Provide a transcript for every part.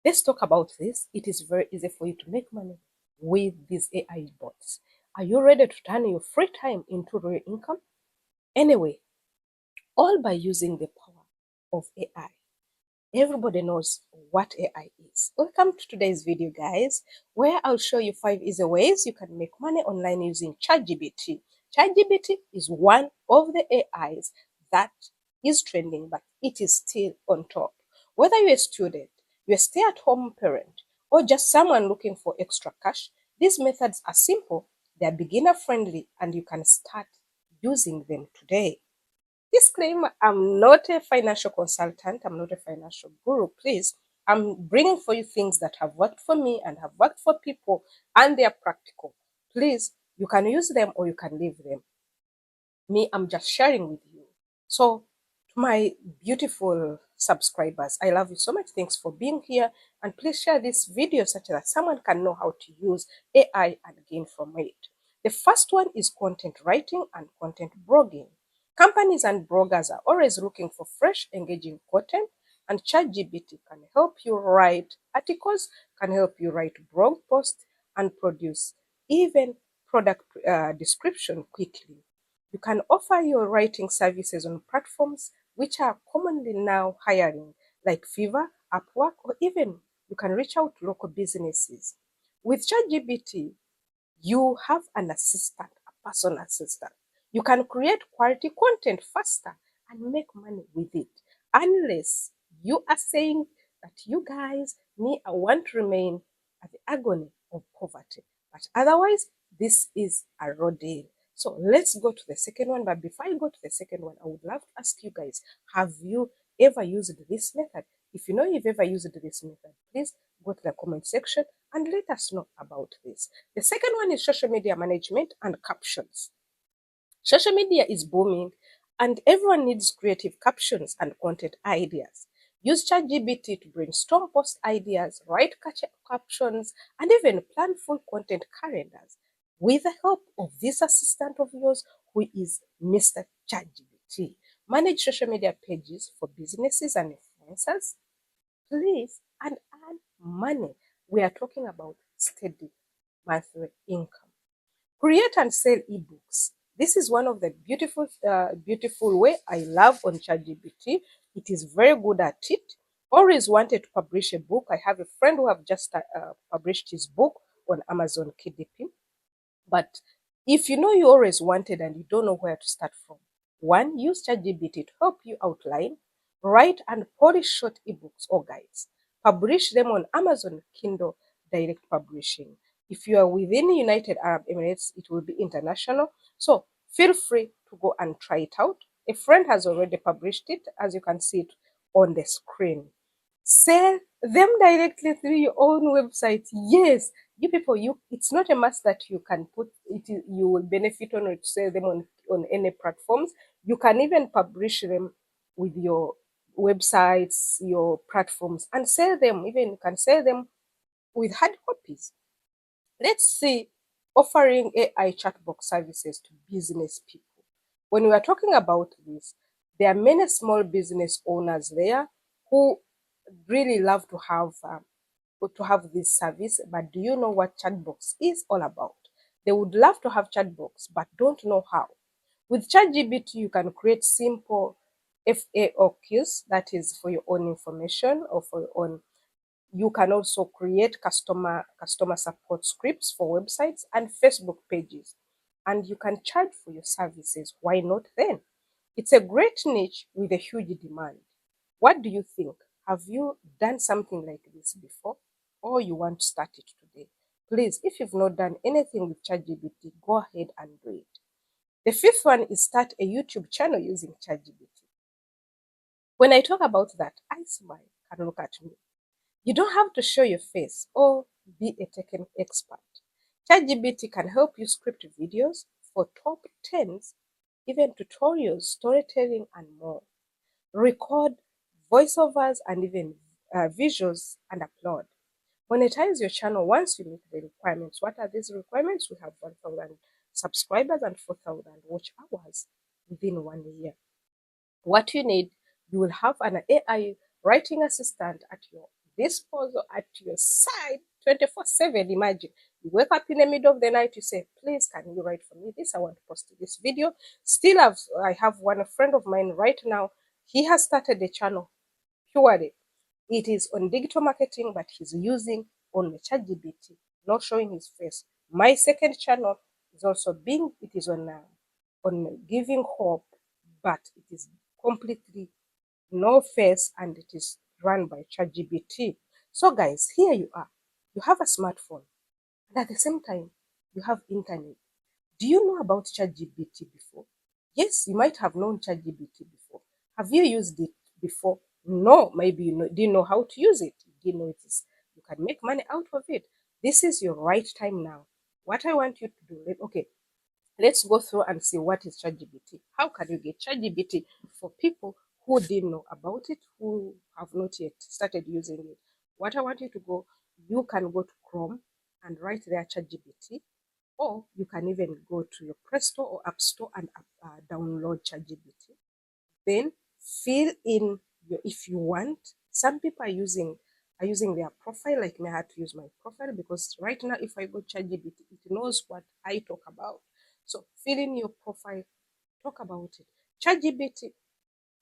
Let's talk about this. It is very easy for you to make money with these AI bots. Are you ready to turn your free time into real income? Anyway, all by using the power of AI. Everybody knows what AI is. Welcome to today's video, guys, where I'll show you 5 easy ways you can make money online using ChatGPT. ChatGPT is one of the AIs that is trending, but it is still on top. Whether you're a student, you're a stay-at-home parent, or just someone looking for extra cash, these methods are simple, they're beginner-friendly, and you can start using them today. Disclaimer, I'm not a financial consultant, I'm not a financial guru, please. I'm bringing for you things that have worked for me and have worked for people, and they are practical. Please, you can use them or you can leave them. Me, I'm just sharing with you. So, to my beautiful subscribers, I love you so much. Thanks for being here. And please share this video such that someone can know how to use AI and gain from it. The first one is content writing and content blogging. Companies and bloggers are always looking for fresh, engaging content, and ChatGPT can help you write articles, can help you write blog posts, and produce even product description quickly. You can offer your writing services on platforms which are commonly now hiring, like Fiverr, Upwork, or even you can reach out to local businesses. With ChatGPT, you have an assistant, a personal assistant. You can create quality content faster and make money with it. Unless you are saying that you guys, me, I want to remain at the agony of poverty. But otherwise, this is a raw deal. So let's go to the second one. But before I go to the second one, I would love to ask you guys, have you ever used this method? If you know you've ever used this method, please go to the comment section and let us know about this. The second one is social media management and captions. Social media is booming and everyone needs creative captions and content ideas. Use ChatGPT to brainstorm post ideas, write captions, and even plan full content calendars with the help of this assistant of yours who is Mr. ChatGPT. Manage social media pages for businesses and influencers, please, and earn money. We are talking about steady monthly income. Create and sell ebooks. This is one of the beautiful way I love on ChatGPT. It is very good at it. Always wanted to publish a book. I have a friend who have just published his book on Amazon KDP. But if you know you always wanted and you don't know where to start from, one, use ChatGPT to help you outline, write and polish short ebooks or guides. Publish them on Amazon Kindle Direct Publishing. If you are within the United Arab Emirates, it will be international. So feel free to go and try it out. A friend has already published it, as you can see it on the screen. Sell them directly through your own website. Yes, you people, it's not a must that you can put it, you will benefit on it to sell them on any platforms. You can even publish them with your websites, your platforms, and sell them. Even you can sell them with hard copies. Let's see offering AI chatbot services to business people. When we are talking about this, there are many small business owners there who really love to have this service, but do you know what chatbox is all about? They would love to have chatbox, but don't know how. With ChatGPT, you can create simple FAQs, that is for your own information or for your own. You can also create customer support scripts for websites and Facebook pages, and you can charge for your services. Why not then? It's a great niche with a huge demand. What do you think? Have you done something like this before, or you want to start it today? Please, if you've not done anything with ChatGPT, go ahead and do it. The fifth one is start a YouTube channel using ChatGPT. When I talk about that, I smile and look at me. You don't have to show your face or be a tech expert. ChatGPT can help you script videos for top 10s, even tutorials, storytelling, and more. Record voiceovers and even visuals and upload. Monetize your channel once you meet the requirements. What are these requirements? We have 1,000 subscribers and 4,000 watch hours within 1 year. What you need, you will have an AI writing assistant at your disposal, at your side 24/7. Imagine you wake up in the middle of the night, you say, please, can you write for me this? I want to post this video. Still, I have a friend of mine right now. He has started a channel purely. It is on digital marketing, but he's using only ChatGPT, not showing his face. My second channel is also it is on giving hope, but it is completely no face and it is run by ChatGPT. So guys, here you are. You have a smartphone and at the same time, you have internet. Do you know about ChatGPT before? Yes, you might have known ChatGPT before. Have you used it before? No, maybe didn't know how to use it. You didn't know you can make money out of it. This is your right time now. What I want you to do, okay, let's go through and see what is ChatGPT. How can you get ChatGPT for people who didn't know about it, who have not yet started using it? What I want you to go, you can go to Chrome and write there ChatGPT, or you can even go to your Play Store or App Store and download ChatGPT. Then fill in if you want. Some people are using their profile, like me. I had to use my profile because right now, if I go ChatGPT, it knows what I talk about. So fill in your profile, talk about it. ChatGPT,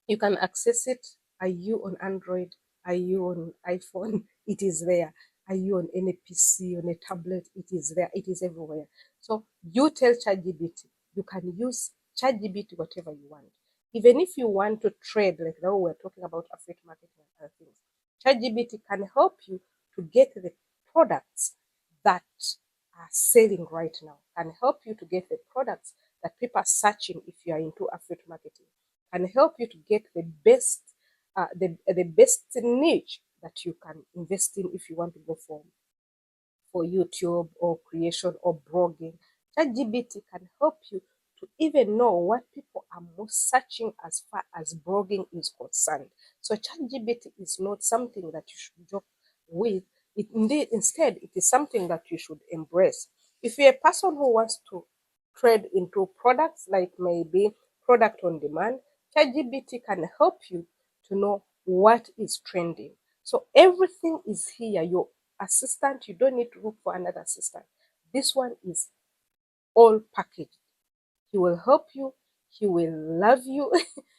you can access it. Are you on Android? Are you on iPhone? It is there. Are you on any PC, on a tablet? It is there. It is everywhere. So you tell ChatGPT, you can use ChatGPT whatever you want. Even if you want to trade, like now we're talking about affiliate marketing and other things, ChatGPT can help you to get the products that are selling right now, can help you to get the products that people are searching if you are into affiliate marketing, can help you to get the best niche that you can invest in if you want to go for YouTube or creation or blogging. ChatGPT can help you to even know what people are most searching as far as blogging is concerned. So ChatGPT is not something that you should joke with. Instead, it is something that you should embrace. If you're a person who wants to trade into products, like maybe product on demand, ChatGPT can help you to know what is trending. So everything is here. Your assistant, you don't need to look for another assistant. This one is all packaged. He will help you, he will love you,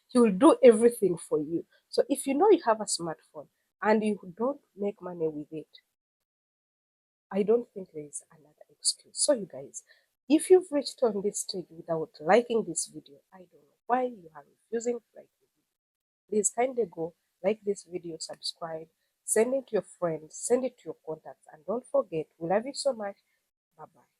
he will do everything for you. So if you know you have a smartphone and you don't make money with it, I don't think there is another excuse. So you guys, if you've reached on this stage without liking this video, I don't know why you are refusing to like the video. Please kindly go like this video, subscribe, send it to your friends, send it to your contacts, and don't forget, we love you so much. Bye bye.